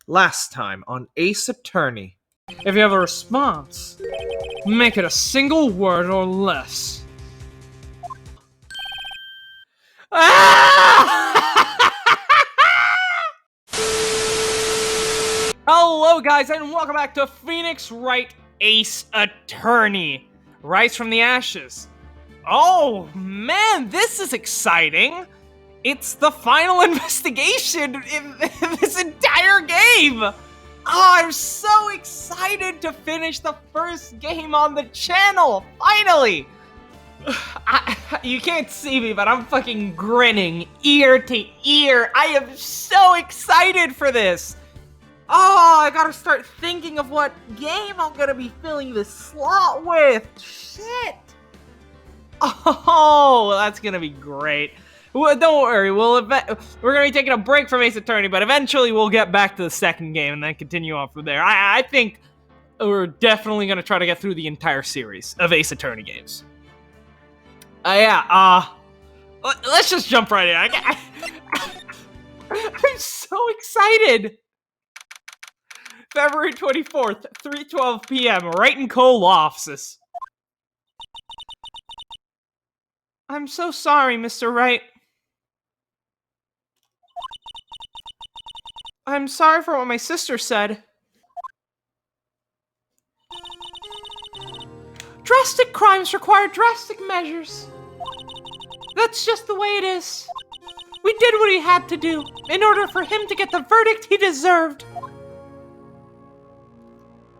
Last time on Ace Attorney. If you have a response, make it a single word or less. Hello guys, and welcome back to Phoenix Wright Ace Attorney. Rise from the ashes. Oh man, this is exciting. It's the final investigation in this entire game. Oh, I'm so excited to finish the first game on the channel, finally. You can't see me, but I'm fucking grinning ear to ear. I am so excited for this. Oh, I gotta start thinking of what game I'm gonna be filling this slot with. Shit. Oh, that's gonna be great. Well, don't worry, we're gonna be taking a break from Ace Attorney, but eventually we'll get back to the second game and then continue on from there. I think we're definitely gonna try to get through the entire series of Ace Attorney games. Let's just jump right in. I'm so excited! February 24th, 3:12 p.m., Wright & Co. Law Offices. I'm so sorry, Mr. Wright. I'm sorry for what my sister said. Drastic crimes require drastic measures. That's just the way it is. We did what he had to do in order for him to get the verdict he deserved.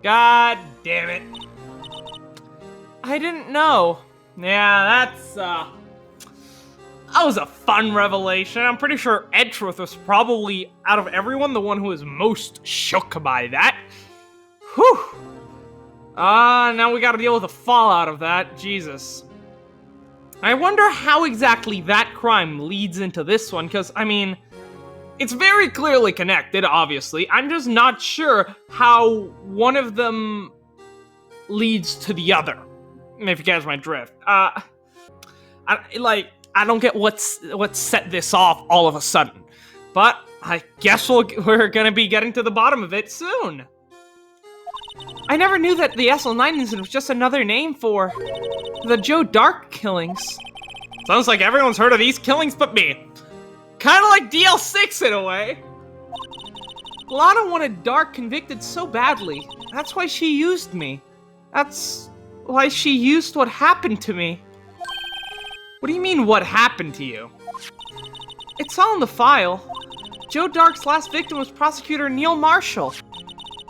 God damn it. I didn't know. Yeah, that was a fun revelation. I'm pretty sure Edgeworth was probably, out of everyone, the one who was most shook by that. Whew. Now we gotta deal with the fallout of that. Jesus. I wonder how exactly that crime leads into this one, because, I mean, it's very clearly connected, obviously. I'm just not sure how one of them leads to the other, if you catch my drift. I don't get what's set this off all of a sudden, but I guess we're gonna be getting to the bottom of it soon. I never knew that the SL9 incident was just another name for the Joe Dark killings. Sounds like everyone's heard of these killings but me. Kinda like DL6 in a way. Lana wanted Dark convicted so badly. That's why she used me. That's why she used what happened to me. What do you mean, what happened to you? It's all in the file. Joe Dark's last victim was prosecutor Neil Marshall.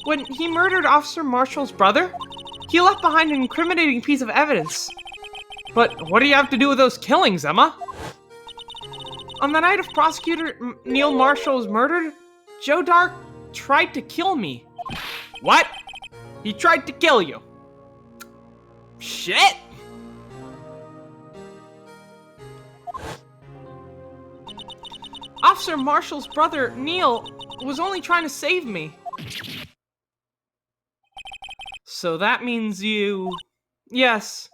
When he murdered Officer Marshall's brother, he left behind an incriminating piece of evidence. But what do you have to do with those killings, Emma? On the night of Prosecutor Neil Marshall was murdered, Joe Dark tried to kill me. What? He tried to kill you? Shit! Officer Marshall's brother, Neil, was only trying to save me. So that means you... Yes.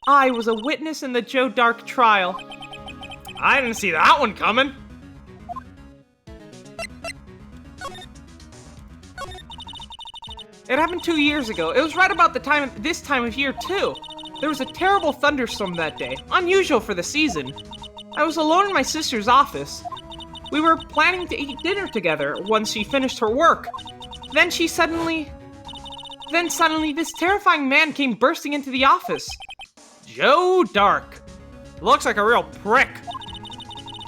I was a witness in the Joe Dark trial. I didn't see that one coming. It happened 2 years ago. It was right about this time of year, too. There was a terrible thunderstorm that day. Unusual for the season. I was alone in my sister's office. We were planning to eat dinner together once she finished her work. Then suddenly this terrifying man came bursting into the office. Joe Dark. Looks like a real prick.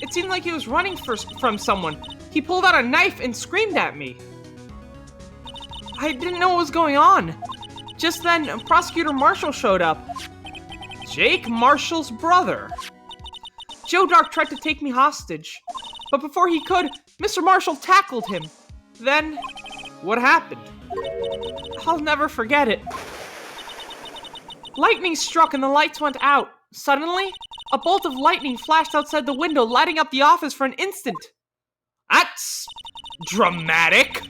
It seemed like he was running from someone. He pulled out a knife and screamed at me. I didn't know what was going on. Just then, Prosecutor Marshall showed up. Jake Marshall's brother. Joe Dark tried to take me hostage. But before he could, Mr. Marshall tackled him. Then, what happened? I'll never forget it. Lightning struck and the lights went out. Suddenly, a bolt of lightning flashed outside the window, lighting up the office for an instant. That's dramatic.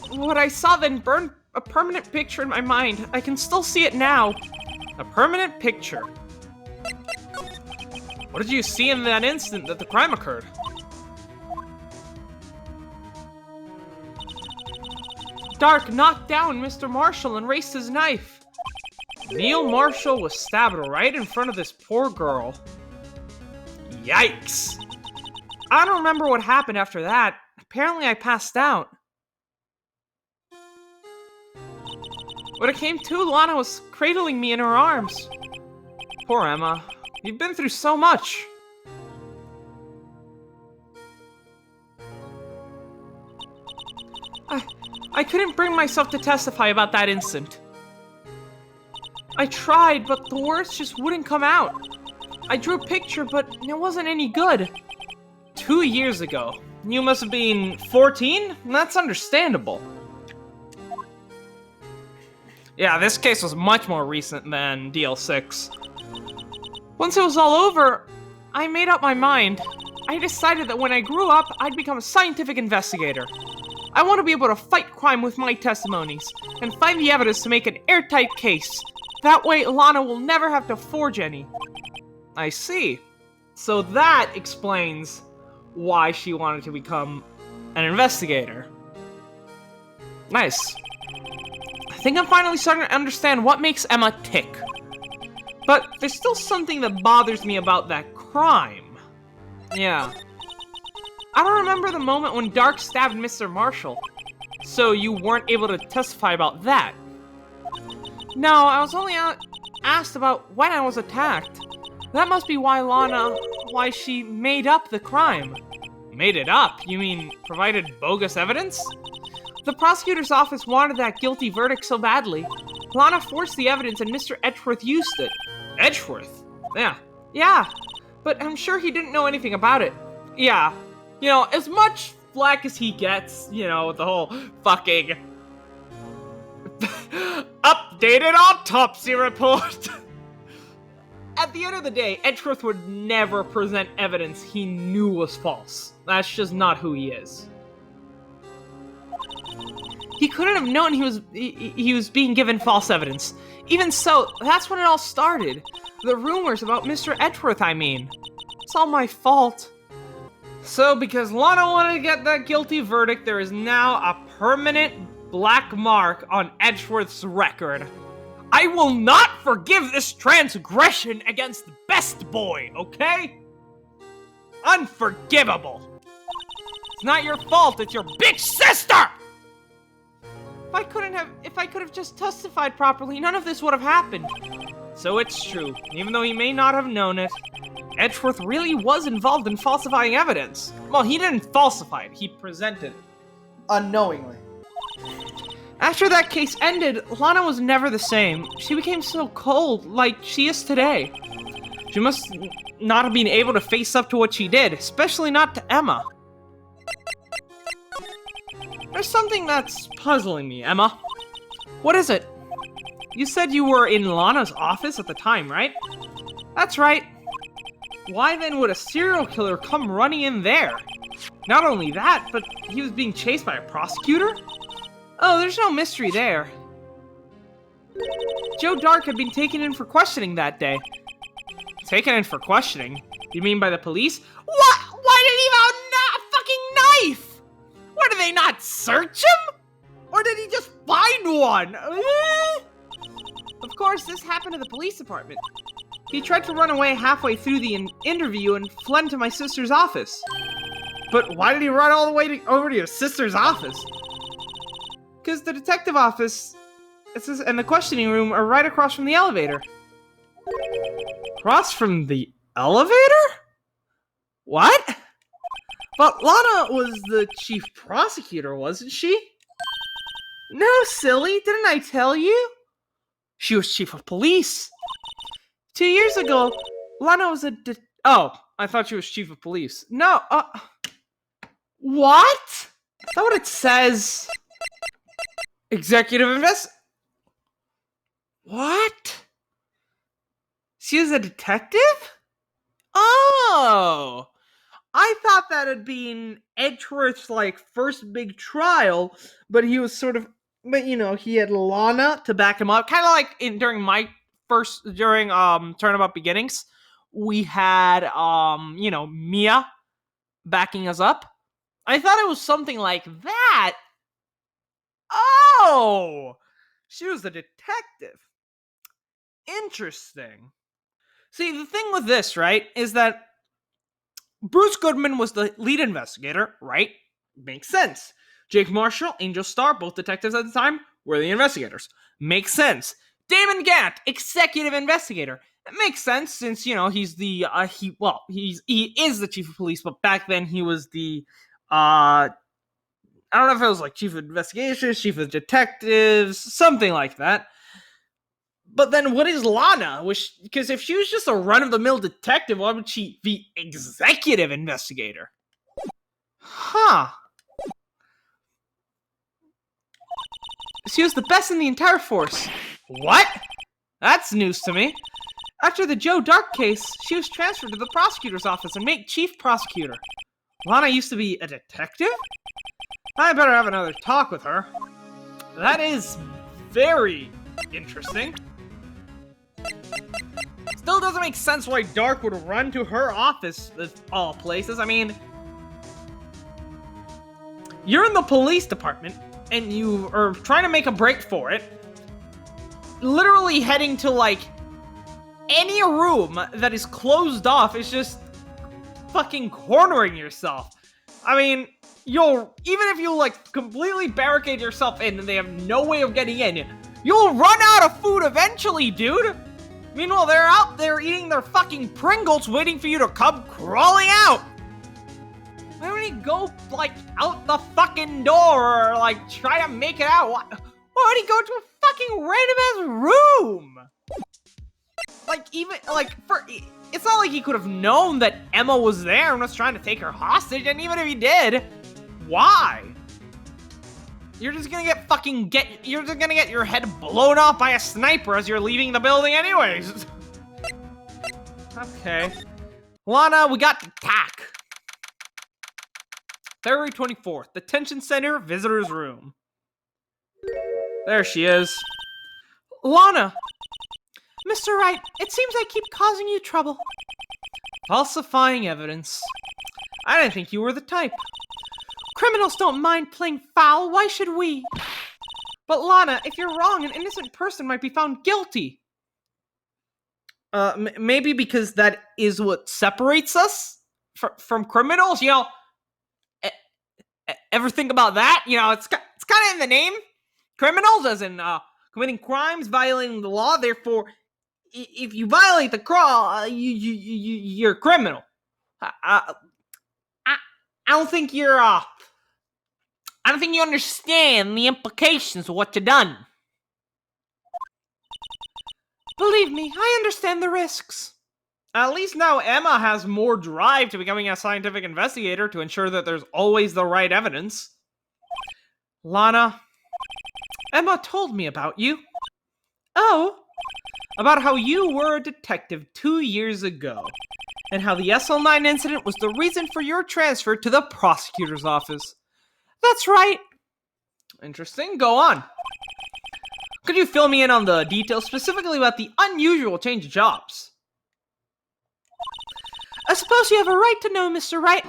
What I saw then burned a permanent picture in my mind. I can still see it now. A permanent picture. What did you see in that instant that the crime occurred? Dark knocked down Mr. Marshall and raised his knife. Neil Marshall was stabbed right in front of this poor girl. Yikes. I don't remember what happened after that. Apparently I passed out. When it came to, Lana was cradling me in her arms. Poor Emma. You've been through so much. I couldn't bring myself to testify about that incident. I tried, but the words just wouldn't come out. I drew a picture, but it wasn't any good. 2 years ago. You must have been 14? That's understandable. Yeah, this case was much more recent than DL6. Once it was all over, I made up my mind. I decided that when I grew up, I'd become a scientific investigator. I want to be able to fight crime with my testimonies, and find the evidence to make an airtight case. That way, Lana will never have to forge any. I see. So that explains why she wanted to become an investigator. Nice. I think I'm finally starting to understand what makes Emma tick. But there's still something that bothers me about that crime. Yeah. I don't remember the moment when Dark stabbed Mr. Marshall. So you weren't able to testify about that. No, I was only asked about when I was attacked. That must be why she made up the crime. Made it up? You mean provided bogus evidence? The prosecutor's office wanted that guilty verdict so badly. Lana forced the evidence and Mr. Edgeworth used it. Edgeworth? Yeah. But I'm sure he didn't know anything about it. Yeah. You know, as much flack as he gets, you know, with the whole fucking updated autopsy report. At the end of the day, Edgeworth would never present evidence he knew was false. That's just not who he is. He couldn't have known he was being given false evidence. Even so, that's when it all started. The rumors about Mr. Edgeworth, I mean. It's all my fault. So, because Lana wanted to get that guilty verdict, there is now a permanent black mark on Edgeworth's record. I will not forgive this transgression against the best boy, okay? Unforgivable. It's not your fault, it's your big sister! If I could have just testified properly, none of this would have happened. So it's true, even though he may not have known it, Edgeworth really was involved in falsifying evidence. Well, he didn't falsify it, he presented it. Unknowingly. After that case ended, Lana was never the same. She became so cold, like she is today. She must not have been able to face up to what she did, especially not to Emma. There's something that's puzzling me, Emma. What is it? You said you were in Lana's office at the time, right? That's right. Why then would a serial killer come running in there? Not only that, but he was being chased by a prosecutor? Oh, there's no mystery there. Joe Dark had been taken in for questioning that day. Taken in for questioning? You mean by the police? What? Why did he have a fucking knife? What, did they not search him? Or did he just find one? Of course, this happened to the police department. He tried to run away halfway through the interview and fled to my sister's office. But why did he run all the way over to your sister's office? Because the detective office and the questioning room are right across from the elevator. Across from the elevator? What? But Lana was the chief prosecutor, wasn't she? No, silly, didn't I tell you? She was chief of police. 2 years ago, Lana was oh, I thought she was chief of police. No, what? Is that what it says? Executive What? She was a detective? Oh! I thought that had been Edgeworth's, first big trial, but he was he had Lana to back him up. Kind of like during Turnabout Beginnings, we had, Mia backing us up. I thought it was something like that. Oh! She was a detective. Interesting. See, the thing with this, right, is that Bruce Goodman was the lead investigator, right? Makes sense. Jake Marshall, Angel Starr, both detectives at the time, were the investigators. Makes sense. Damon Gant, executive investigator. It makes sense since, he's the he is the chief of police, but back then he was the I don't know if it was like chief of investigations, chief of detectives, something like that. But then what is Lana? Because if she was just a run-of-the-mill detective, why would she be executive investigator? Huh. She was the best in the entire force. What? That's news to me. After the Joe Dark case, she was transferred to the prosecutor's office and made chief prosecutor. Lana used to be a detective? I better have another talk with her. That is very interesting. Still doesn't make sense why Dark would run to her office of all places. I mean, you're in the police department and you are trying to make a break for it. Literally heading to like any room that is closed off is just fucking cornering yourself. I mean, even if you like completely barricade yourself in and they have no way of getting in, you'll run out of food eventually, dude. Meanwhile, they're out there eating their fucking Pringles waiting for you to come crawling out. Why don't you go, like, out the fucking door or, like, try to make it out? Why would he go to a fucking random-ass room? Like, it's not like he could have known that Emma was there and was trying to take her hostage, and even if he did, why? You're just gonna get your head blown off by a sniper as you're leaving the building anyways. Okay. Lana, we got TAC. February 24th, Detention Center, Visitor's Room. There she is. Lana! Mr. Wright, it seems I keep causing you trouble. Falsifying evidence. I didn't think you were the type. Criminals don't mind playing foul, why should we? But Lana, if you're wrong, an innocent person might be found guilty. Maybe because that is what separates us from criminals, Ever think about that? It's kind of in the name. Criminals, as in committing crimes, violating the law. Therefore, if you violate the law, you're a criminal. I don't think you're I don't think you understand the implications of what you've done. Believe me, I understand the risks. At least now Emma has more drive to becoming a scientific investigator to ensure that there's always the right evidence. Lana, Emma told me about you. Oh? About how you were a detective 2 years ago, and how the SL9 incident was the reason for your transfer to the prosecutor's office. That's right. Interesting. Go on. Could you fill me in on the details, specifically about the unusual change of jobs? I suppose you have a right to know, Mr. Wright.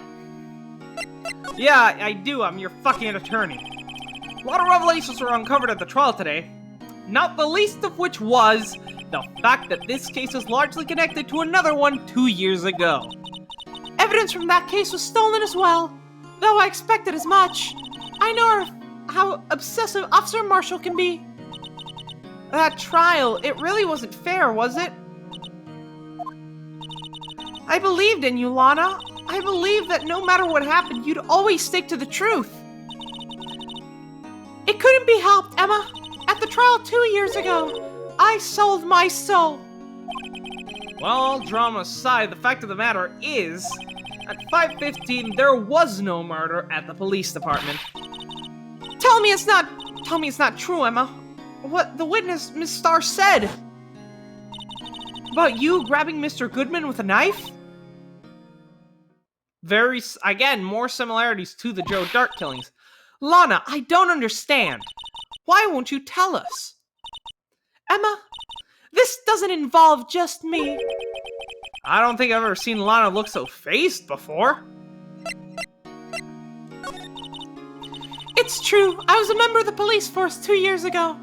Yeah, I do. I'm your fucking attorney. A lot of revelations were uncovered at the trial today, not the least of which was the fact that this case is largely connected to another one 2 years ago. Evidence from that case was stolen as well, though I expected as much. I know how obsessive Officer Marshall can be. That trial, it really wasn't fair, was it? I believed in you, Lana. I believed that no matter what happened, you'd always stick to the truth. It couldn't be helped, Emma. At the trial 2 years ago, I sold my soul. Well, all drama aside, the fact of the matter is, at 5:15, there was no murder at the police department. Tell me it's not true, Emma. What the witness, Miss Starr, said. About you grabbing Mr. Goodman with a knife? Again, more similarities to the Joe Dark killings. Lana, I don't understand. Why won't you tell us? Emma, this doesn't involve just me. I don't think I've ever seen Lana look so phased before. It It's true. I was a member of the police force 2 years ago.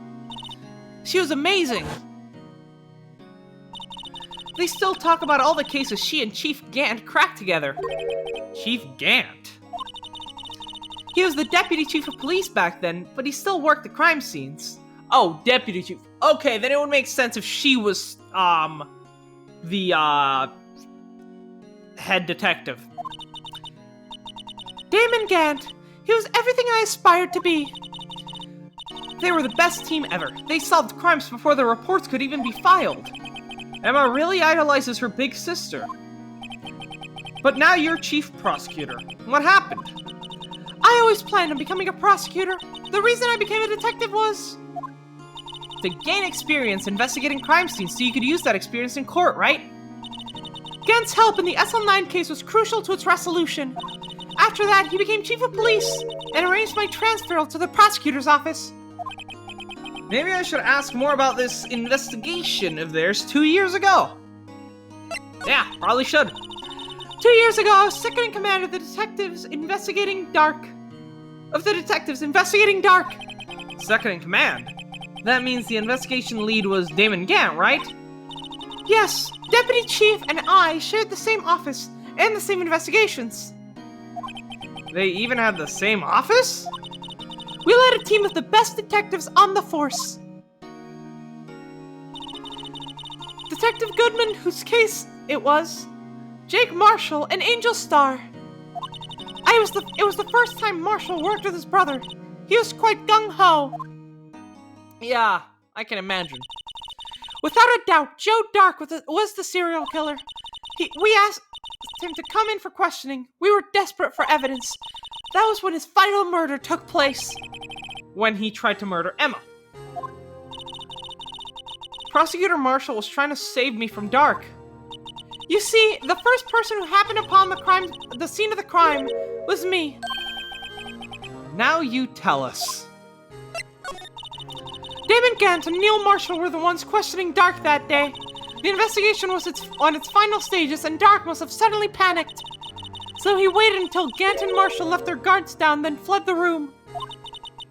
She was amazing. They still talk about all the cases she and Chief Gant cracked together. Chief Gant? He was the deputy chief of police back then, but he still worked the crime scenes. Oh, deputy chief. Okay, then it would make sense if she was, the, head detective. Damon Gant. He was everything I aspired to be. They were the best team ever. They solved crimes before the reports could even be filed. Emma really idolizes her big sister. But now you're chief prosecutor. What happened? I always planned on becoming a prosecutor. The reason I became a detective was to gain experience investigating crime scenes so you could use that experience in court, right? Gant's help in the SL9 case was crucial to its resolution. After that, he became chief of police and arranged my transfer to the prosecutor's office. Maybe I should ask more about this investigation of theirs 2 years ago. Yeah, probably should. 2 years ago, I was second in command of the detectives investigating Dark. Second in command? That means the investigation lead was Damon Gant, right? Yes, Deputy Chief and I shared the same office and the same investigations. They even had the same office? We led a team of the best detectives on the force. Detective Goodman, whose case it was, Jake Marshall, and Angel Starr. It was the first time Marshall worked with his brother. He was quite gung-ho. Yeah, I can imagine. Without a doubt, Joe Dark was the serial killer. We asked him to come in for questioning. We were desperate for evidence. That was when his final murder took place. When he tried to murder Emma. Prosecutor Marshall was trying to save me from Dark. You see, the first person who happened upon the scene of the crime was me. Now you tell us. Damon Gant and Neil Marshall were the ones questioning Dark that day. The investigation was on its final stages, and Dark must have suddenly panicked. So he waited until Gant and Marshall left their guards down, then fled the room.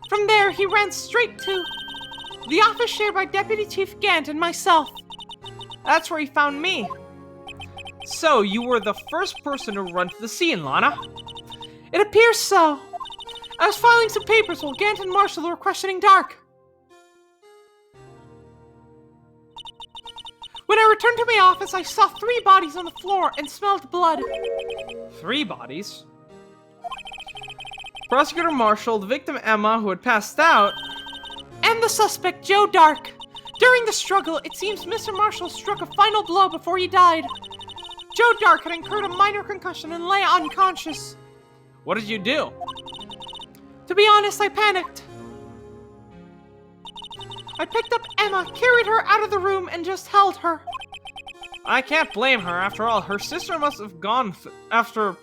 From there, he ran straight to the office shared by Deputy Chief Gant and myself. That's where he found me. So, you were the first person to run to the scene, Lana? It appears so. I was filing some papers while Gant and Marshall were questioning Dark. When I returned to my office, I saw 3 bodies on the floor and smelled blood. 3 bodies? Prosecutor Marshall, the victim Emma, who had passed out, and the suspect Joe Dark. During the struggle, it seems Mr. Marshall struck a final blow before he died. Joe Dark had incurred a minor concussion and lay unconscious. What did you do? To be honest, I panicked. I picked up Emma, carried her out of the room, and just held her. I can't blame her. After all, her sister must have gone through.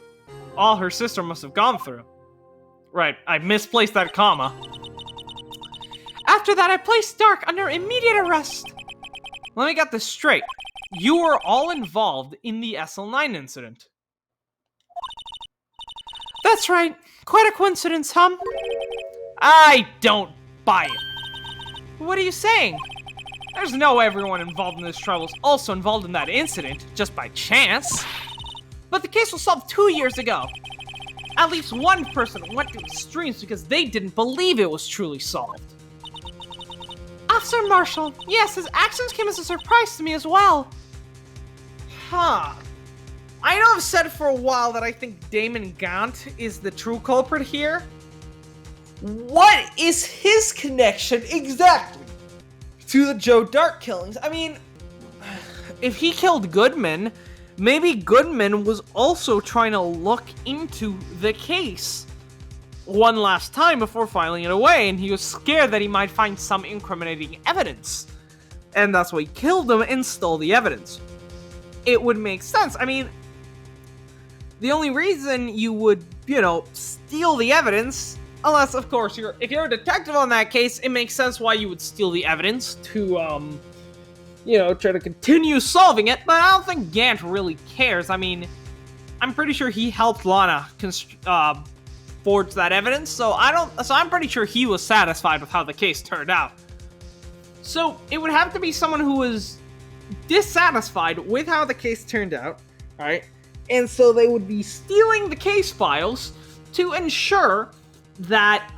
Right, I misplaced that comma. After that, I placed Dark under immediate arrest. Let me get this straight. You were all involved in the SL9 incident. That's right. Quite a coincidence, huh? I don't buy it. What are you saying? There's no way everyone involved in this trial was also involved in that incident, just by chance. But the case was solved 2 years ago. At least one person went to extremes because they didn't believe it was truly solved. Officer Marshall, yes, his actions came as a surprise to me as well. Huh. I know I've said for a while that I think Damon Gant is the true culprit here. What is his connection exactly to the Joe Dark killings? I mean, if he killed Goodman, maybe Goodman was also trying to look into the case one last time before filing it away, and he was scared that he might find some incriminating evidence. And that's why he killed him and stole the evidence. It would make sense. I mean, the only reason you would, steal the evidence, unless, of course, if you're a detective on that case, it makes sense why you would steal the evidence to, try to continue solving it, but I don't think Gant really cares. I mean, I'm pretty sure he helped Lana forged that evidence, so I'm pretty sure he was satisfied with how the case turned out. So it would have to be someone who was dissatisfied with how the case turned out, right? And so they would be stealing the case files to ensure that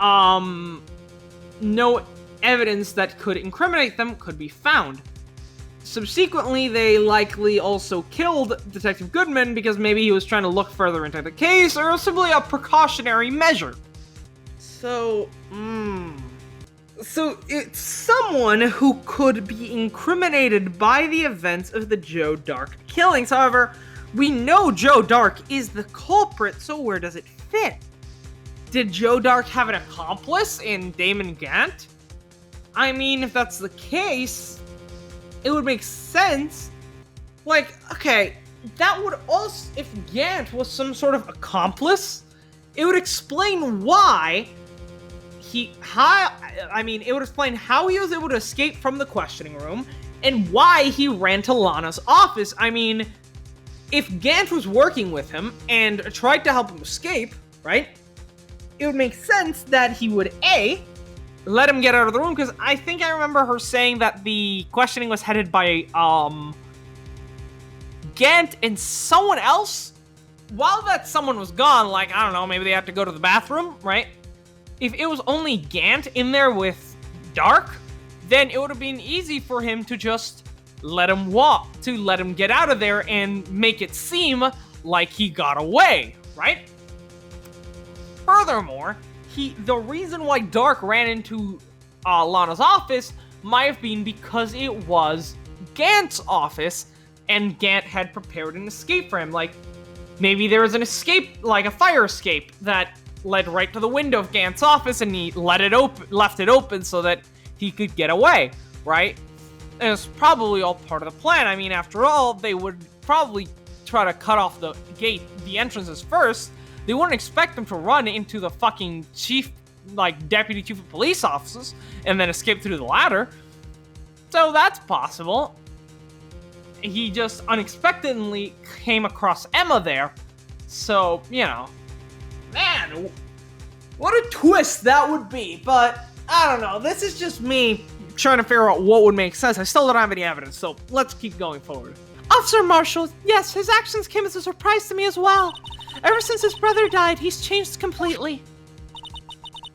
no evidence that could incriminate them could be found. Subsequently, they likely also killed Detective Goodman because maybe he was trying to look further into the case, or simply a precautionary measure. So it's someone who could be incriminated by the events of the Joe Dark killings. However, we know Joe Dark is the culprit, so where does it fit? Did Joe Dark have an accomplice in Damon Gant? I mean, if that's the case, it would make sense. Like, okay, that would also, if Gant was some sort of accomplice, it would explain why it would explain how he was able to escape from the questioning room and why he ran to Lana's office. I mean, if Gant was working with him and tried to help him escape, right, it would make sense that he would, A, let him get out of the room, because I think I remember her saying that the questioning was headed by, Gant and someone else. While that someone was gone, like, I don't know, maybe they had to go to the bathroom, right? If it was only Gant in there with Dark, then it would have been easy for him to just let him get out of there and make it seem like he got away, right? Furthermore, the reason why Dark ran into Lana's office might have been because it was Gant's office, and Gant had prepared an escape for him. Like, maybe there was an escape, like a fire escape, that led right to the window of Gant's office, and he left it open so that he could get away, right? And it's probably all part of the plan. I mean, after all, they would probably try to cut off the entrances first. They wouldn't expect him to run into the fucking deputy chief of police offices and then escape through the ladder. So that's possible. He just unexpectedly came across Emma there. So, you know, man, what a twist that would be. But, I don't know, this is just me trying to figure out what would make sense. I still don't have any evidence, so let's keep going forward. Officer Marshall, yes, his actions came as a surprise to me as well. Ever since his brother died, he's changed completely.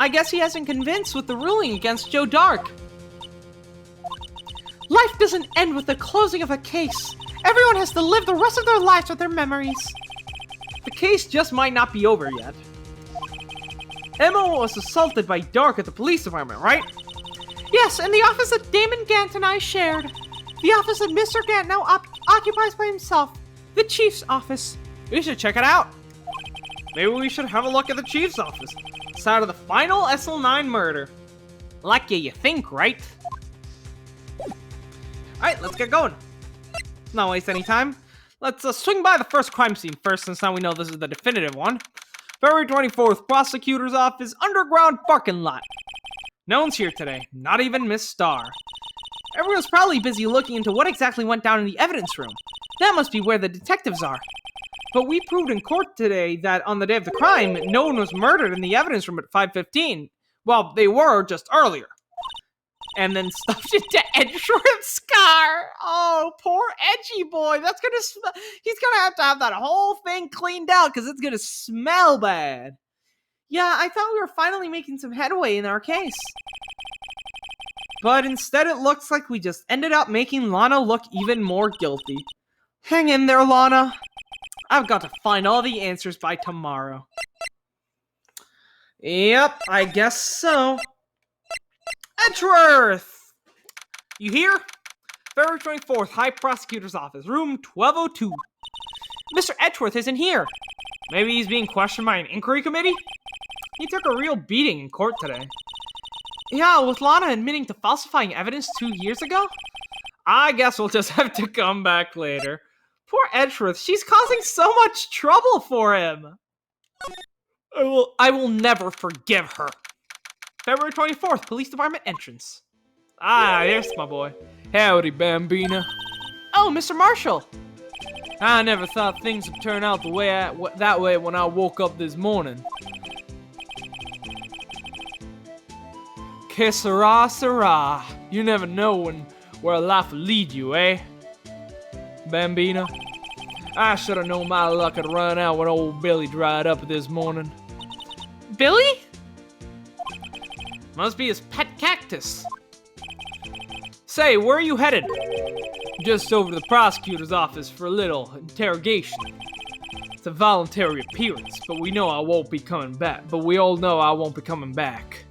I guess he hasn't convinced with the ruling against Joe Dark. Life doesn't end with the closing of a case. Everyone has to live the rest of their lives with their memories. The case just might not be over yet. Emma was assaulted by Dark at the police department, right? Yes, in the office that Damon Gant and I shared. The office that Mr. Gant now occupies by himself. The chief's office. We should check it out. Maybe we should have a look at the chief's office. Side of the final SL9 murder. Like you think, right? Alright, let's get going. Not waste any time. Let's swing by the first crime scene first, since now we know this is the definitive one. February 24th, prosecutor's office, underground parking lot. No one's here today, not even Miss Starr. Everyone's probably busy looking into what exactly went down in the evidence room. That must be where the detectives are. But we proved in court today that on the day of the crime, no one was murdered in the evidence room at 5:15. Well, they were just earlier. And then stuffed into Edgeworth's car. Oh, poor Edgy boy. That's gonna he's gonna have that whole thing cleaned out because it's gonna smell bad. Yeah, I thought we were finally making some headway in our case. But instead it looks like we just ended up making Lana look even more guilty. Hang in there, Lana. I've got to find all the answers by tomorrow. Yep, I guess so. Edgeworth! You here? February 24th, High Prosecutor's Office, room 1202. Mr. Edgeworth isn't here. Maybe he's being questioned by an inquiry committee? He took a real beating in court today. Yeah, with Lana admitting to falsifying evidence 2 years ago? I guess we'll just have to come back later. Poor Edgeworth, she's causing so much trouble for him. I will never forgive her. February 24th, Police Department entrance. Ah, there's my boy. Howdy, Bambina. Oh, Mr. Marshall. I never thought things would turn out that way when I woke up this morning. Que sera, sera. You never know where life will lead you, eh? Bambino? I should have known my luck had run out when old Billy dried up this morning. Billy? Must be his pet cactus. Say, where are you headed? Just over to the prosecutor's office for a little interrogation. It's a voluntary appearance, but we know I won't be coming back. But we all know I won't be coming back.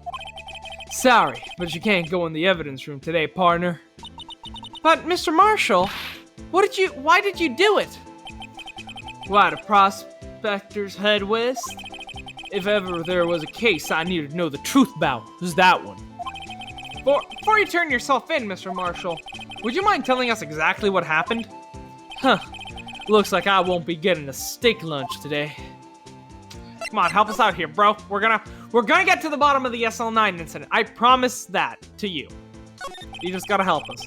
Sorry, but you can't go in the evidence room today, partner. But, Mr. Marshall, why did you do it? Why, the prospectors head west? If ever there was a case I needed to know the truth about, it was that one. Before you turn yourself in, Mr. Marshall, would you mind telling us exactly what happened? Huh. Looks like I won't be getting a steak lunch today. Come on, help us out here, bro. We're gonna get to the bottom of the SL9 incident. I promise that to you. You just gotta help us.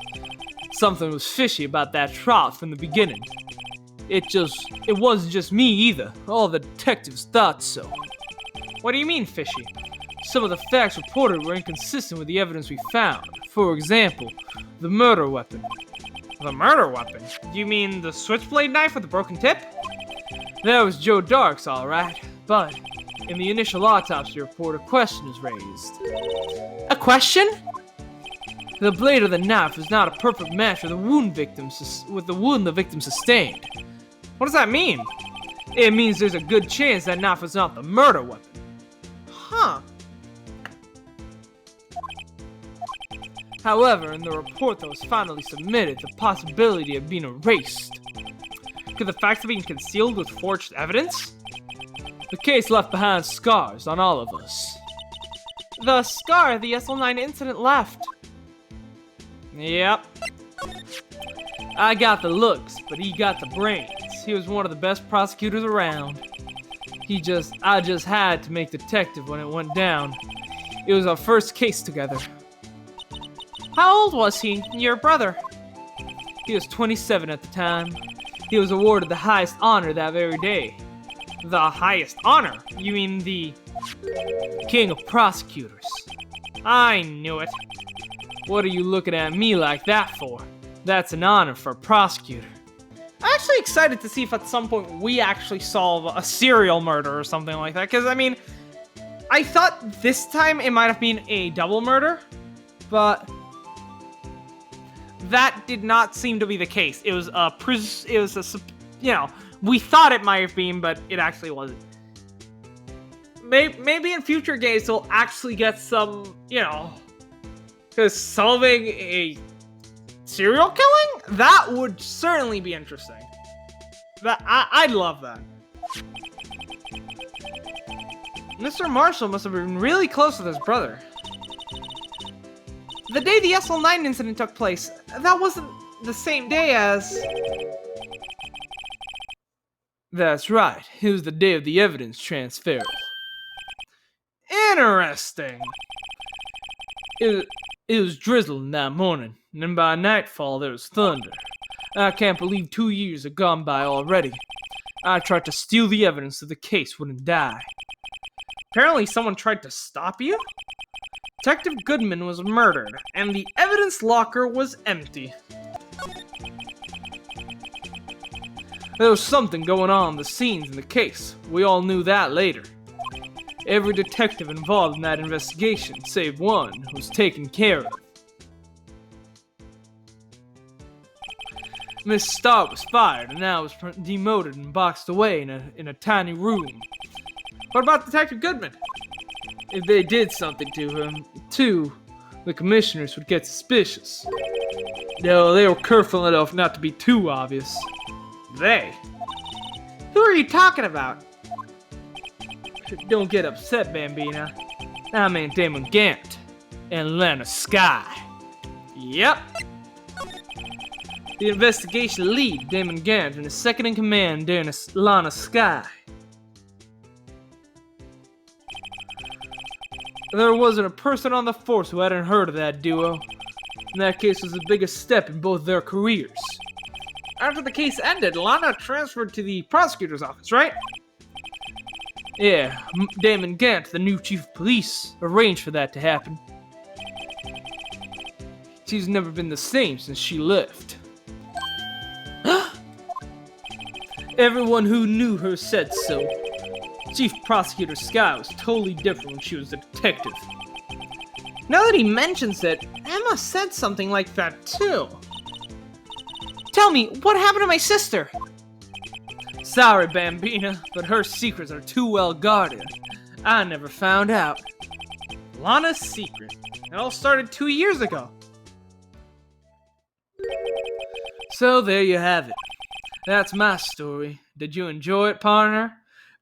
Something was fishy about that trial from the beginning. It wasn't just me either. All the detectives thought so. What do you mean, fishy? Some of the facts reported were inconsistent with the evidence we found. For example, the murder weapon. The murder weapon? You mean the switchblade knife with the broken tip? That was Joe Dark's, alright. But, in the initial autopsy report, a question was raised. A question? The blade of the knife was not a perfect match with the wound the victim sustained. What does that mean? It means there's a good chance that knife was not the murder weapon. Huh. However, in the report that was finally submitted, the possibility of being erased. Could the facts have been concealed with forged evidence? The case left behind scars on all of us. The scar the SL9 incident left. Yep. I got the looks, but he got the brains. He was one of the best prosecutors around. I just had to make detective when it went down. It was our first case together. How old was he, your brother? He was 27 at the time. He was awarded the highest honor that very day. The highest honor? You mean the King of Prosecutors? I knew it. What are you looking at me like that for? That's an honor for a prosecutor. I'm actually excited to see if at some point we actually solve a serial murder or something like that. Because, I mean, I thought this time it might have been a double murder. But that did not seem to be the case. It was we thought it might have been, but it actually wasn't. Maybe in future games we'll actually get some, because solving a serial killing? That would certainly be interesting. I'd love that. Mr. Marshall must have been really close with his brother. The day the SL9 incident took place, that wasn't the same day as... That's right, it was the day of the evidence transfer. Interesting. It was drizzling that morning, and then by nightfall there was thunder. I can't believe 2 years have gone by already. I tried to steal the evidence so the case wouldn't die. Apparently someone tried to stop you? Detective Goodman was murdered, and the evidence locker was empty. There was something going on in the scenes in the case. We all knew that later. Every detective involved in that investigation, save one, was taken care of. Miss Starr was fired, and now was demoted and boxed away in a tiny room. What about Detective Goodman? If they did something to him, too, the commissioners would get suspicious. No, they were careful enough not to be too obvious. They? Who are you talking about? Don't get upset, Bambina. I mean Damon Gant and Lana Skye. Yep. The investigation lead, Damon Gant, and his second-in-command, Lana Skye. There wasn't a person on the force who hadn't heard of that duo. And that case was the biggest step in both their careers. After the case ended, Lana transferred to the prosecutor's office, right? Yeah, Damon Gant, the new chief of police, arranged for that to happen. She's never been the same since she left. Everyone who knew her said so. Chief Prosecutor Sky was totally different when she was a detective. Now that he mentions it, Emma said something like that too. Tell me, what happened to my sister? Sorry, Bambina, but her secrets are too well guarded. I never found out. Lana's secret. It all started 2 years ago. So there you have it. That's my story. Did you enjoy it, partner?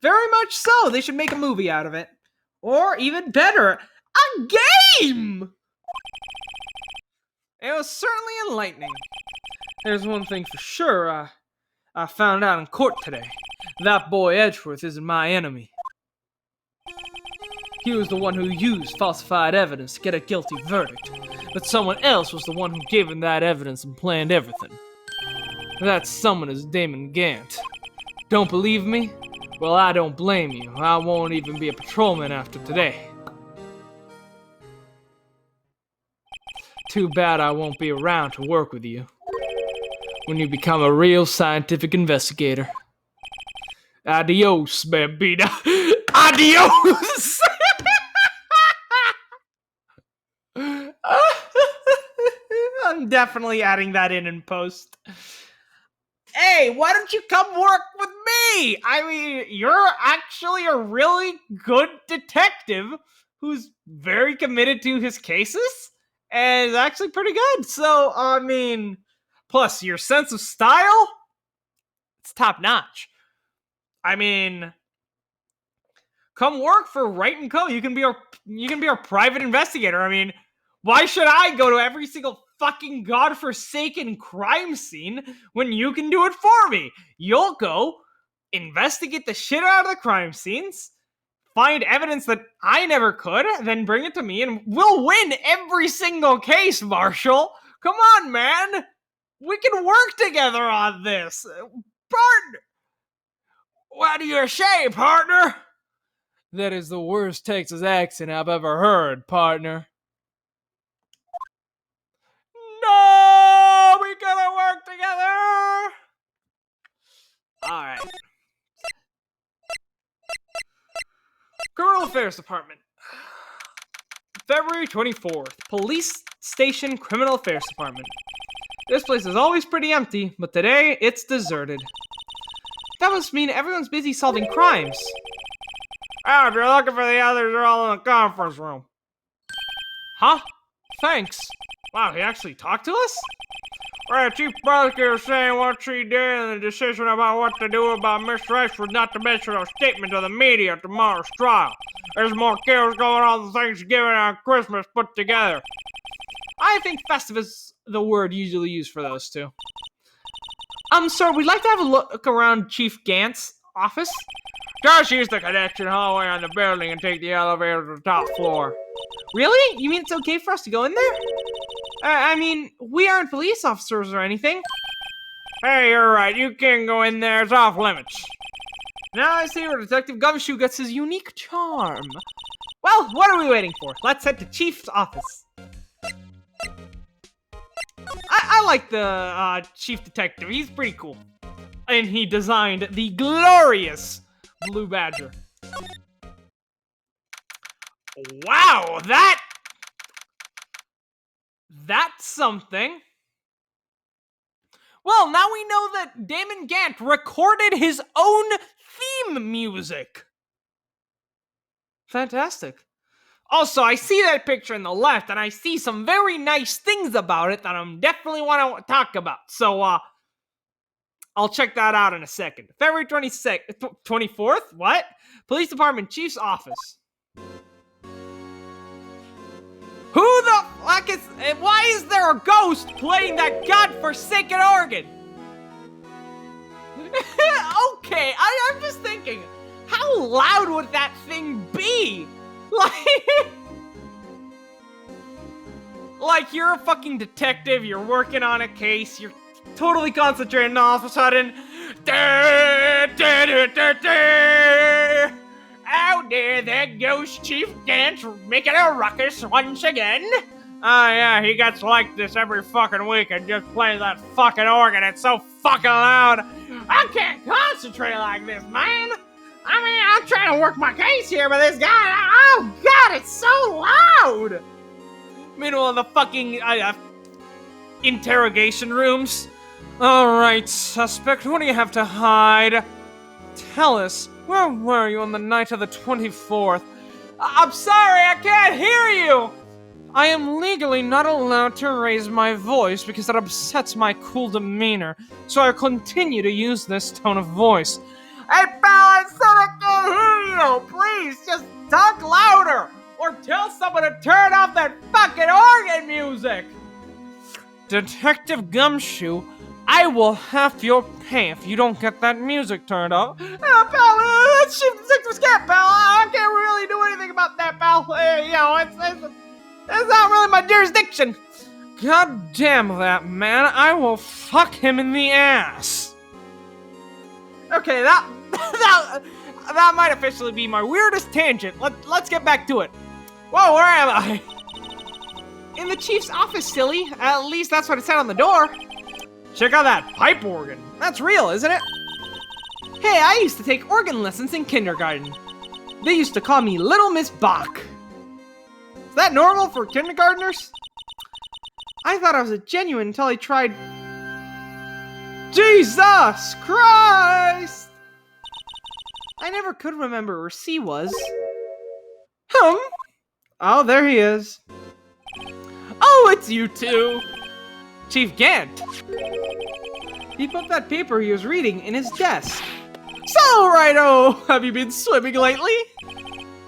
Very much so. They should make a movie out of it. Or even better, a game! It was certainly enlightening. There's one thing for sure I found out in court today. That boy Edgeworth isn't my enemy. He was the one who used falsified evidence to get a guilty verdict, but someone else was the one who gave him that evidence and planned everything. That someone is Damon Gant. Don't believe me? Well, I don't blame you. I won't even be a patrolman after today. Too bad I won't be around to work with you when you become a real scientific investigator. Adios, Bambina. Adios! I'm definitely adding that in post. Hey, why don't you come work with me? I mean, you're actually a really good detective who's very committed to his cases and is actually pretty good. So, I mean, plus your sense of style, it's top notch. I mean, come work for Wright & Co. You can be our private investigator. I mean, why should I go to every single fucking godforsaken crime scene when you can do it for me? You'll go, investigate the shit out of the crime scenes, find evidence that I never could, then bring it to me, and we'll win every single case, Marshall. Come on, man. We can work together on this. Partner. What do you say, partner? That is the worst Texas accent I've ever heard, partner. No! We gotta work together! Alright. Criminal Affairs Department. February 24th. Police Station Criminal Affairs Department. This place is always pretty empty, but today it's deserted. That must mean everyone's busy solving crimes. Oh, if you're looking for the others, they're all in the conference room. Huh? Thanks. Wow, he actually talked to us? Right, Chief Prosecutor saying what she did and the decision about what to do about Miss Rice was not to mention her statement to the media at tomorrow's trial. There's more kills going on than Thanksgiving and Christmas put together. I think festive is the word usually used for those two. Sir, we'd like to have a look around Chief Gant's office. Just use the connection hallway on the building and take the elevator to the top floor. Really? You mean it's okay for us to go in there? I mean, we aren't police officers or anything. Hey, you're right. You can go in there. It's off limits. Now I see where Detective Gumshoe gets his unique charm. Well, what are we waiting for? Let's head to Chief's office. I like the Chief Detective. He's pretty cool. And he designed the glorious Blue Badger. Wow, that's something. Well, now we know that Damon Gant recorded his own theme music. Fantastic. Also, I see that picture on the left, and I see some very nice things about it that I'm definitely want to talk about. So, I'll check that out in a second. February 24th? What? Police Department Chief's Office. Who the fuck is... Why is there a ghost playing that godforsaken organ? Okay, I'm just thinking, how loud would that thing be? Like you're a fucking detective, you're working on a case, you're totally concentrating, and all of a sudden... Oh dear, there goes Chief Gant making a ruckus once again. Oh yeah, he gets like this every fucking week and just plays that fucking organ. It's so fucking loud. I can't concentrate like this, man. I mean, I'm trying to work my case here, but this guy, oh god, it's so loud. Meanwhile, in the fucking interrogation rooms. Alright, suspect, what do you have to hide? Tell us, where were you on the night of the 24th? I'm sorry, I can't hear you! I am legally not allowed to raise my voice because that upsets my cool demeanor, so I continue to use this tone of voice. Hey, pal, I said I can't hear you! Please, just talk louder! Or tell someone to turn off that fucking organ music! Detective Gumshoe, I will half your pay if you don't get that music turned off. Oh, pal, let's shift detective's cat, pal. I can't really do anything about that, pal. You know, it's not really my jurisdiction. God damn that man, I will fuck him in the ass. Okay, that might officially be my weirdest tangent. Let's get back to it. Whoa, where am I? In the chief's office, silly. At least that's what it said on the door. Check out that pipe organ. That's real, isn't it? Hey, I used to take organ lessons in kindergarten. They used to call me Little Miss Bach. Is that normal for kindergartners? I thought I was a genuine until I tried... Jesus Christ! I never could remember where C was. Oh, there he is. Oh, it's you two! Chief Gant! He put that paper he was reading in his desk. So, righto! Have you been swimming lately?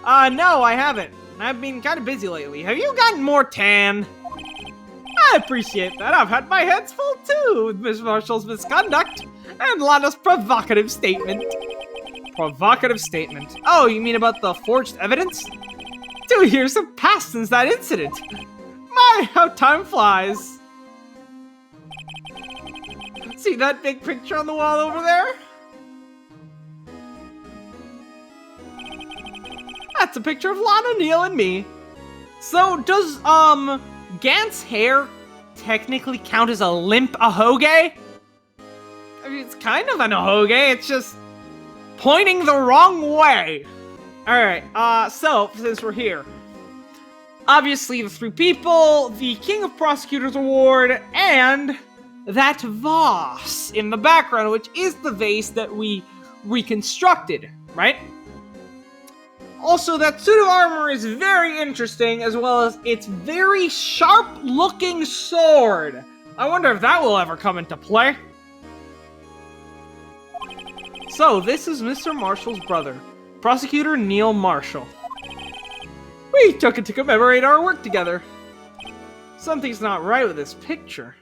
No, I haven't. I've been kind of busy lately. Have you gotten more tan? I appreciate that. I've had my hands full too with Miss Marshall's misconduct and Lana's provocative statement. Provocative statement? Oh, you mean about the forged evidence? 2 years have passed since that incident. My, how time flies. See that big picture on the wall over there? That's a picture of Lana, Neil, and me. So, does, Gant's hair technically count as a limp ahoge? I mean, it's kind of an ahoge, it's just pointing the wrong way. Alright, so, since we're here, obviously the 3 people, the King of Prosecutors Award, and that vase in the background, which is the vase that we reconstructed, right? Also, that suit of armor is very interesting, as well as its very sharp-looking sword. I wonder if that will ever come into play. So, this is Mr. Marshall's brother, Prosecutor Neil Marshall. We took it to commemorate our work together. Something's not right with this picture.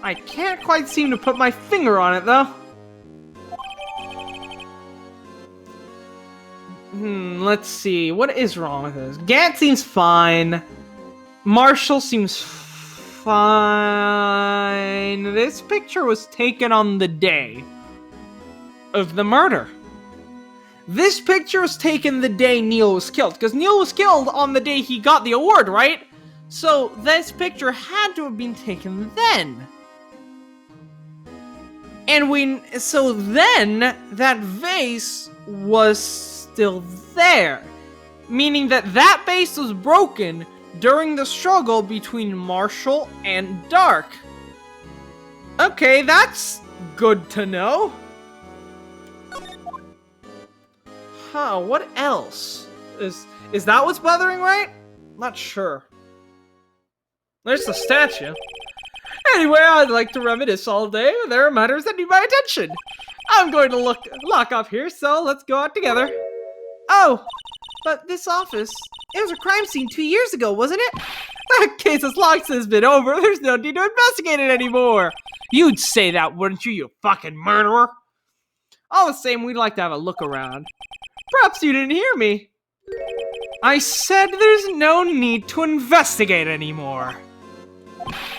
I can't quite seem to put my finger on it, though. Let's see. What is wrong with this? Gant seems fine. Marshall seems fine. This picture was taken on the day of the murder. This picture was taken the day Neil was killed, because Neil was killed on the day he got the award, right? So this picture had to have been taken then. And so then that vase was still there, meaning that that vase was broken during the struggle between Marshall and Dark. Okay, that's good to know. Huh, what else? Is that what's bothering, right? Not sure. There's the statue. Anyway, I'd like to reminisce all day. There are matters that need my attention. I'm going to lock up here, so let's go out together. Oh, but this office, it was a crime scene 2 years ago, wasn't it? That case has long since been over. There's no need to investigate it anymore. You'd say that, wouldn't you, you fucking murderer? All the same, we'd like to have a look around. Perhaps you didn't hear me. I said there's no need to investigate anymore.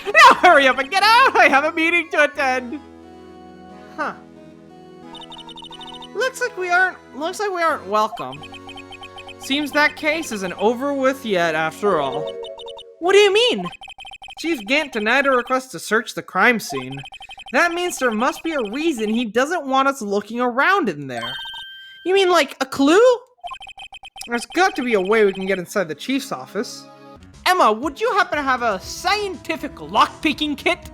Now hurry up and get out! I have a meeting to attend. Huh. Looks like we aren't welcome. Seems that case isn't over with yet after all. What do you mean? Chief Gant denied a request to search the crime scene. That means there must be a reason he doesn't want us looking around in there. You mean like a clue? There's got to be a way we can get inside the chief's office. Emma, would you happen to have a scientific lockpicking kit?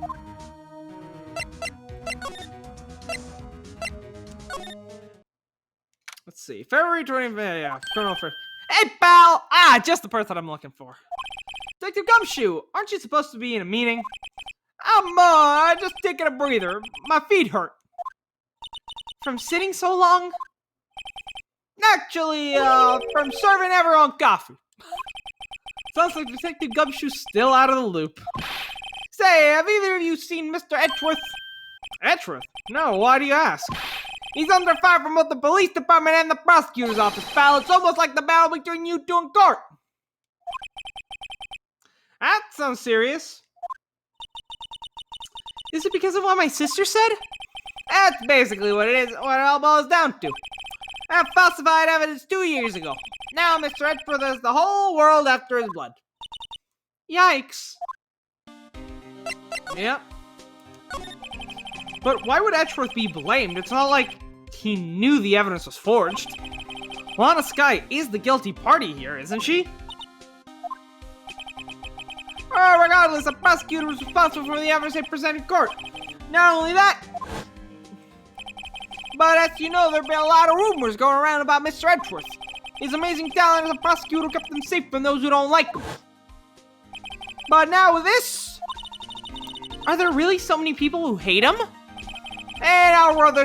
Let's see. February 20th. Yeah, criminal first. Hey, pal! Ah, just the person I'm looking for. Detective Gumshoe, aren't you supposed to be in a meeting? I'm just taking a breather. My feet hurt. From sitting so long? Actually, from serving everyone coffee. Sounds like Detective Gumshoe's still out of the loop. Say, have either of you seen Mr. Edgeworth? Edgeworth? No, why do you ask? He's under fire from both the police department and the prosecutor's office, pal. It's almost like the battle between you two in court. That sounds serious. Is it because of what my sister said? That's basically what it is, what it all boils down to. I have falsified evidence 2 years ago. Now Mr. Edgeworth has the whole world after his blood. Yikes. Yep. But why would Edgeworth be blamed? It's not like he knew the evidence was forged. Lana Skye is the guilty party here, isn't she? Regardless, the prosecutor was responsible for the evidence they presented in court. Not only that, but as you know, there have been a lot of rumors going around about Mr. Edgeworth. His amazing talent as a prosecutor kept him safe from those who don't like him. But now with this, are there really so many people who hate him? In our world,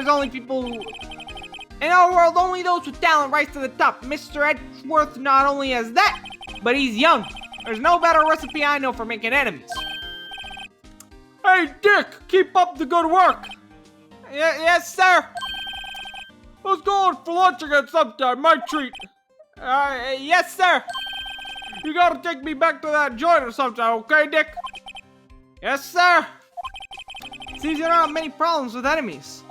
only those with talent rise to the top. Mr. Edgeworth not only has that, but he's young. There's no better recipe I know for making enemies. Hey, Dick, keep up the good work. Yes, sir. Let's go out for lunch again sometime, my treat. Yes, sir. You gotta take me back to that joint or sometime, okay, Dick? Yes, sir. Seems you don't have many problems with enemies.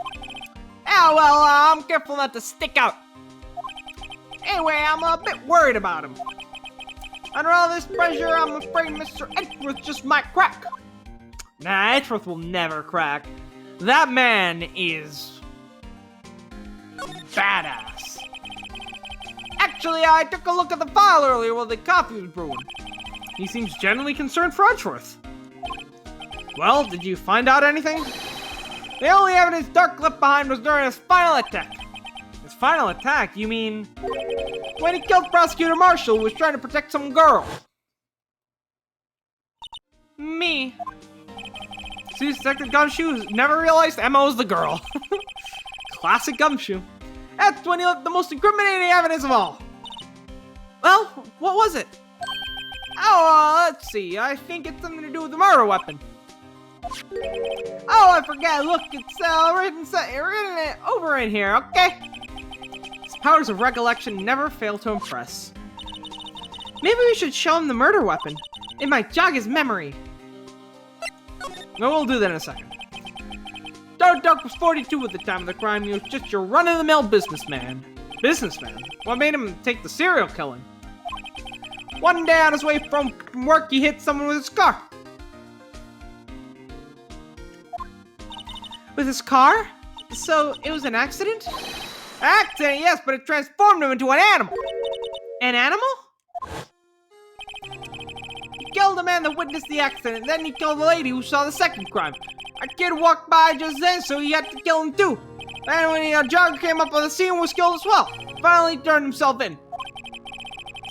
Yeah, well, I'm careful not to stick out. Anyway, I'm a bit worried about him. Under all this pressure, I'm afraid Mr. Edgeworth just might crack. Nah, Edgeworth will never crack. That man is badass. Actually, I took a look at the file earlier while the coffee was brewing. He seems genuinely concerned for Edgeworth. Well, did you find out anything? The only evidence Dark left behind was during his final attack. His final attack? You mean when he killed Prosecutor Marshall, who was trying to protect some girl? Me. See, Detective Gumshoe never realized Emma was the girl. Classic Gumshoe. That's when he left the most incriminating evidence of all. Well, what was it? Oh, let's see. I think it's something to do with the murder weapon. Oh, I forgot. Look, it's written over in here, okay? His powers of recollection never fail to impress. Maybe we should show him the murder weapon. It might jog his memory. No, we'll do that in a second. Dark Duck was 42 at the time of the crime. He was just your run-of-the-mill businessman. Businessman? What made him take the serial killing? One day on his way from work, he hit someone with his car. With his car? So, it was an accident? Accident, yes, but it transformed him into an animal. An animal? He killed the man that witnessed the accident, then he killed the lady who saw the second crime. A kid walked by just then, so he had to kill him too. Then when a jogger came up on the scene, was killed as well. Finally, he turned himself in.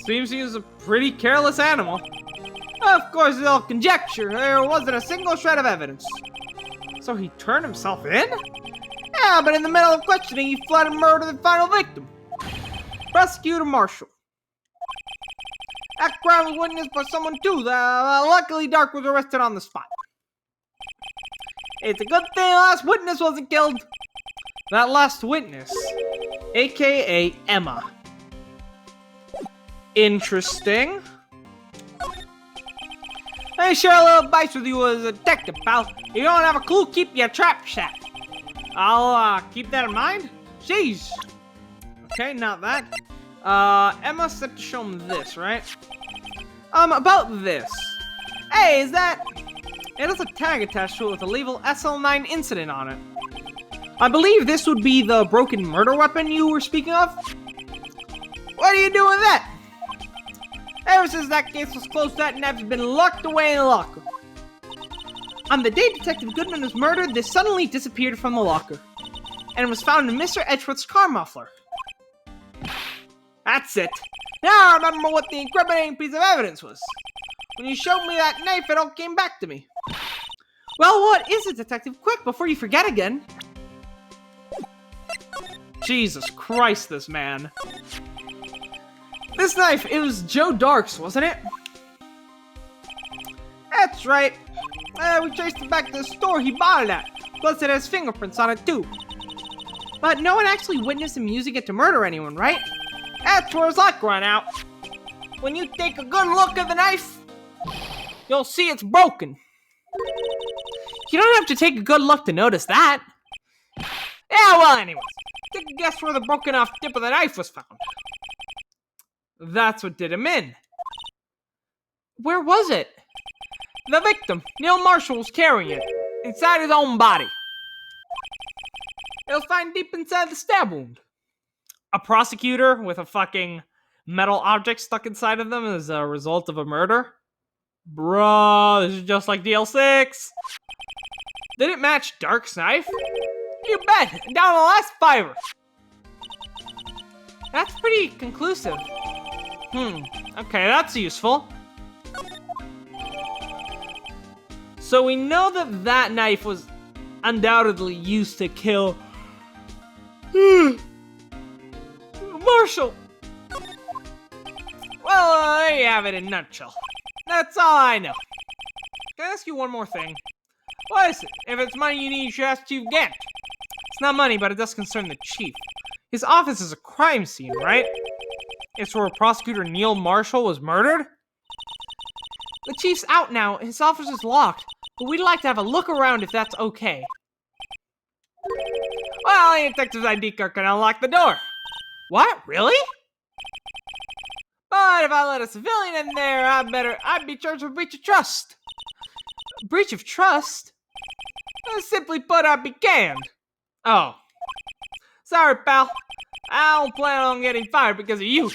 Seems he was a pretty careless animal. Of course, it's all conjecture. There wasn't a single shred of evidence. So he turned himself in? Yeah, but in the middle of questioning, he fled and murdered the final victim. Prosecutor Marshall. That crime was witnessed by someone too. Luckily, Dark was arrested on the spot. It's a good thing the last witness wasn't killed. That last witness, aka Emma. Interesting. Let me share a little advice with you as a detective, pal. If you don't have a clue, keep your trap shut. I'll keep that in mind. Jeez. Okay, not that. Emma said to show him this, right? About this. Hey, is that... It has a tag attached to it with a label SL9 incident on it. I believe this would be the broken murder weapon you were speaking of? What are you doing with that? Ever since that case was closed, that knife's been locked away in the locker. On the day Detective Goodman was murdered, this suddenly disappeared from the locker. And it was found in Mr. Edgeworth's car muffler. That's it. Now I remember what the incriminating piece of evidence was. When you showed me that knife, it all came back to me. Well, what is it, Detective? Quick, before you forget again. Jesus Christ, this man. This knife, it was Joe Dark's, wasn't it? That's right. We traced it back to the store he bought it at. Plus it has fingerprints on it too. But no one actually witnessed him using it to murder anyone, right? That's where his luck ran out. When you take a good look at the knife, you'll see it's broken. You don't have to take a good look to notice that. Yeah, well, anyways. Take a guess where the broken off tip of the knife was found. That's what did him in. Where was it? The victim, Neil Marshall, was carrying it. Inside his own body. It was found deep inside the stab wound. A prosecutor with a fucking metal object stuck inside of them as a result of a murder? Bruh, this is just like DL6. Did it match Dark's knife? You bet! Down to the last fiver. That's pretty conclusive. Okay, that's useful. So we know that that knife was undoubtedly used to kill Marshall. Well, there you have it in a nutshell. That's all I know. Can I ask you one more thing? What is it? If it's money you need, you should ask Chief Gant. It's not money, but it does concern the chief. His office is a crime scene, right? It's where Prosecutor Neil Marshall was murdered? The chief's out now, his office is locked, but we'd like to have a look around if that's okay. Well, a detective's ID card can unlock the door. What? Really? But if I let a civilian in there, I'd be charged with breach of trust. Breach of trust? Simply put, I'd be canned. Oh. Sorry, pal. I don't plan on getting fired because of you.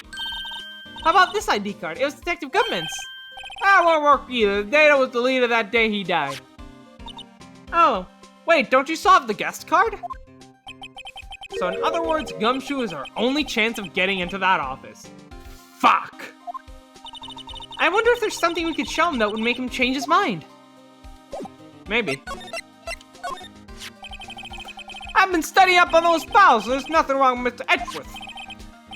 How about this ID card? It was Detective Goodman's. That won't work either. The data was deleted that day he died. Oh. Wait, don't you still have the guest card? So in other words, Gumshoe is our only chance of getting into that office. Fuck. I wonder if there's something we could show him that would make him change his mind. Maybe. I've been studying up on those files, so there's nothing wrong with Mr. Edgeworth.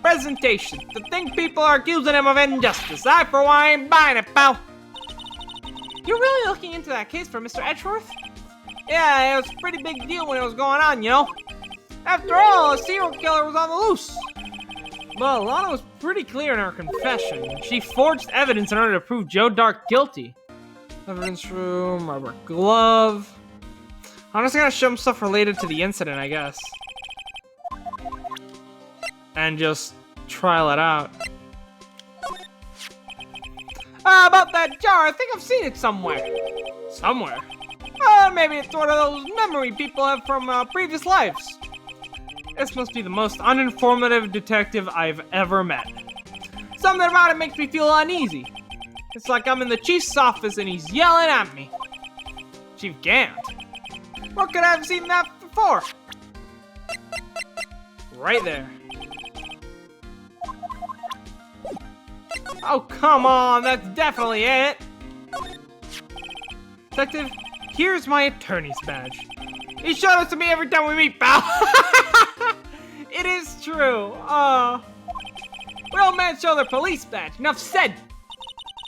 Presentation. To think people are accusing him of injustice. I, for one, ain't buying it, pal. You're really looking into that case for Mr. Edgeworth? Yeah, it was a pretty big deal when it was going on, you know? After all, a serial killer was on the loose. But Lana was pretty clear in her confession. She forged evidence in order to prove Joe Dark guilty. Evidence room, rubber glove. I'm just gonna show him stuff related to the incident, I guess. And just trial it out. About that jar, I think I've seen it somewhere. Somewhere? Maybe it's one of those memory people have from previous lives. This must be the most uninformative detective I've ever met. Something about it makes me feel uneasy. It's like I'm in the chief's office and he's yelling at me. Chief Gant? Where could I have seen that before? Right there. Oh, come on, that's definitely it. Detective, here's my attorney's badge. He showed it to me every time we meet, pal. It is true. Real men show their police badge. Enough said.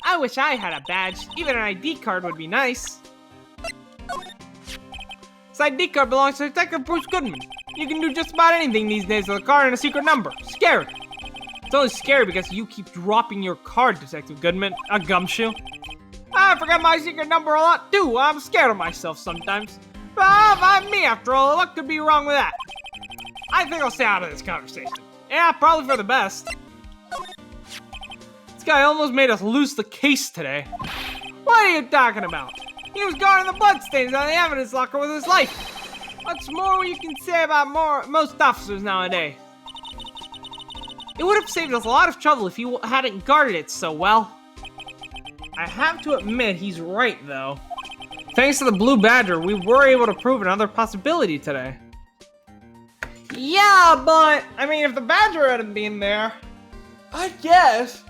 I wish I had a badge. Even an ID card would be nice. This ID card belongs to Detective Bruce Goodman. You can do just about anything these days with a card and a secret number. Scary. It's only scary because you keep dropping your card, Detective Goodman. A gumshoe. I forget my secret number a lot too. I'm scared of myself sometimes. But I'm me after all. What could be wrong with that? I think I'll stay out of this conversation. Yeah, probably for the best. This guy almost made us lose the case today. Well, What are you talking about? He was guarding the bloodstains on the evidence locker with his life. What's more you can say about most officers nowadays? It would have saved us a lot of trouble if you hadn't guarded it so well. I have to admit he's right, though. Thanks to the Blue Badger, we were able to prove another possibility today. Yeah, but, I mean, if the Badger hadn't been there, I guess.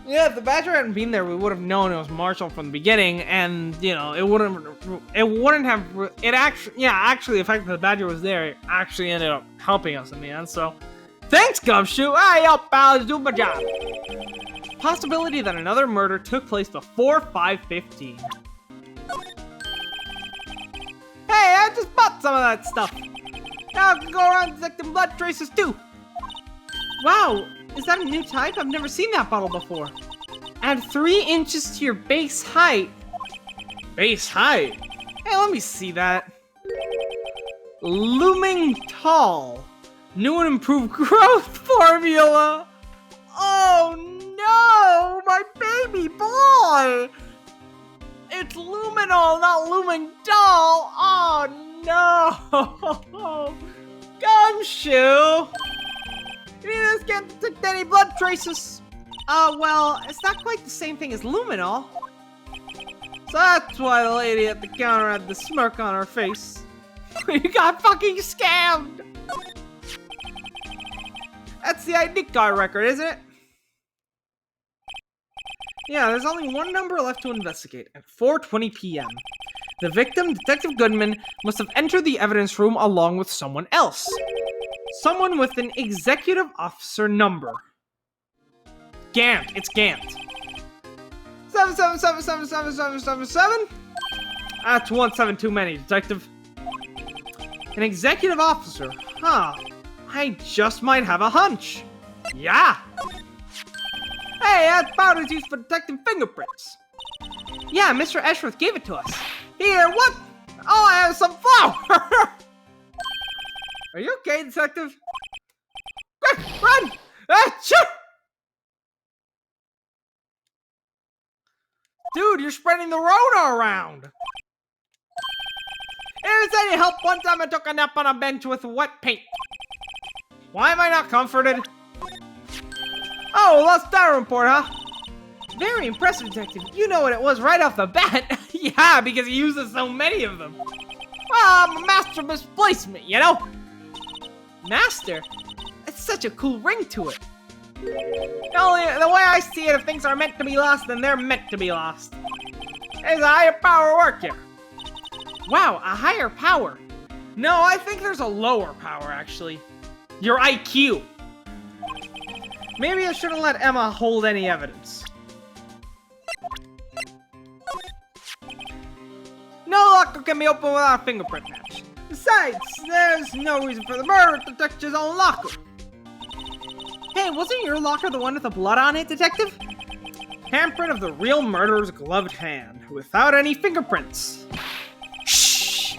Yeah, if the Badger hadn't been there, we would have known it was Marshall from the beginning, and, you know, actually, the fact that the Badger was there, it actually ended up helping us in the end, so. Thanks, Gumshoe! Hey, yo, pal, do my job! Possibility that another murder took place before 5:15. Hey, I just bought some of that stuff! Now I can go around detecting blood traces, too! Wow, is that a new type? I've never seen that bottle before. Add 3 inches to your base height. Base height? Hey, let me see that. Looming tall. New and improved growth formula. Oh no, my baby boy. It's luminol, not looming tall. Oh no. Gumshoe. You mean this can't detect any blood traces? Well, it's not quite the same thing as luminol. So that's why the lady at the counter had the smirk on her face. You got fucking scammed! That's the ID card record, isn't it? Yeah, there's only one number left to investigate at 4:20 p.m. The victim, Detective Goodman, must have entered the evidence room along with someone else. Someone with an executive officer number. Gant. It's Gant. 777777777? That's 17 too many, Detective. An executive officer. Huh. I just might have a hunch. Yeah. Hey, that powder's used for detecting fingerprints. Yeah, Mr. Ashworth gave it to us. Here, what? Oh, I have some flour. Are you okay, Detective? Quick, run! Achoo! Dude, you're spreading the Rona around. If it's any help, one time I took a nap on a bench with wet paint. Why am I not comforted? Oh, lost data report, huh? Very impressive, Detective. You know what it was right off the bat. Yeah, because he uses so many of them. Well, I'm a master of misplacement, you know? Master? It's such a cool ring to it. The way I see it, if things are meant to be lost, then they're meant to be lost. There's a higher power work here. Wow, a higher power. No, I think there's a lower power, actually. Your IQ. Maybe I shouldn't let Emma hold any evidence. No locker can be opened without a fingerprint match. Besides, there's no reason for the murderer to touch his own locker. Hey, wasn't your locker the one with the blood on it, Detective? Handprint of the real murderer's gloved hand, without any fingerprints. Shh!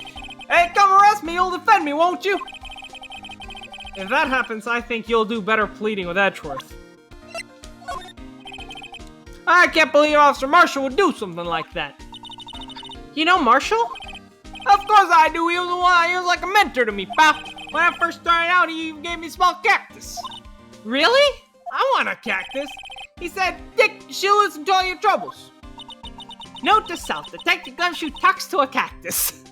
Hey, come arrest me, you'll defend me, won't you? If that happens, I think you'll do better pleading with Edgeworth. I can't believe Officer Marshall would do something like that. You know Marshall? Of course I do, he was like a mentor to me, pal. When I first started out, he even gave me a small cactus. Really? I want a cactus. He said, Dick, she'll listen to all your troubles. Note to self, Detective Gumshoe talks to a cactus.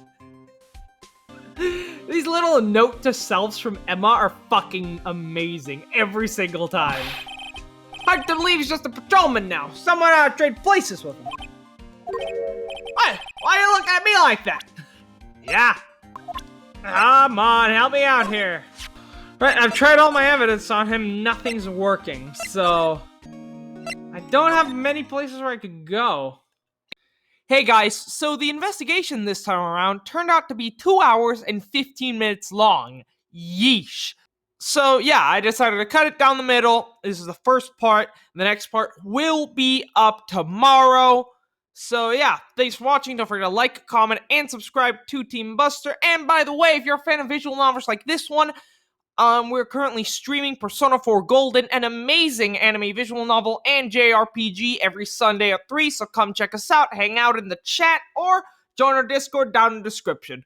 These little note to selves from Emma are fucking amazing every single time. Hard to believe he's just a patrolman now. Someone ought to trade places with him. Why are you looking at me like that? Yeah. Come on, help me out here. Right, I've tried all my evidence on him, nothing's working, so I don't have many places where I could go. Hey guys, so the investigation this time around turned out to be 2 hours and 15 minutes long. Yeesh. So yeah, I decided to cut it down the middle. This is the first part. The next part will be up tomorrow. So yeah, thanks for watching. Don't forget to like, comment, and subscribe to Team Buster. And by the way, if you're a fan of visual novels like this one, We're currently streaming Persona 4 Golden, an amazing anime visual novel and JRPG every Sunday at 3, so come check us out, hang out in the chat, or join our Discord down in the description.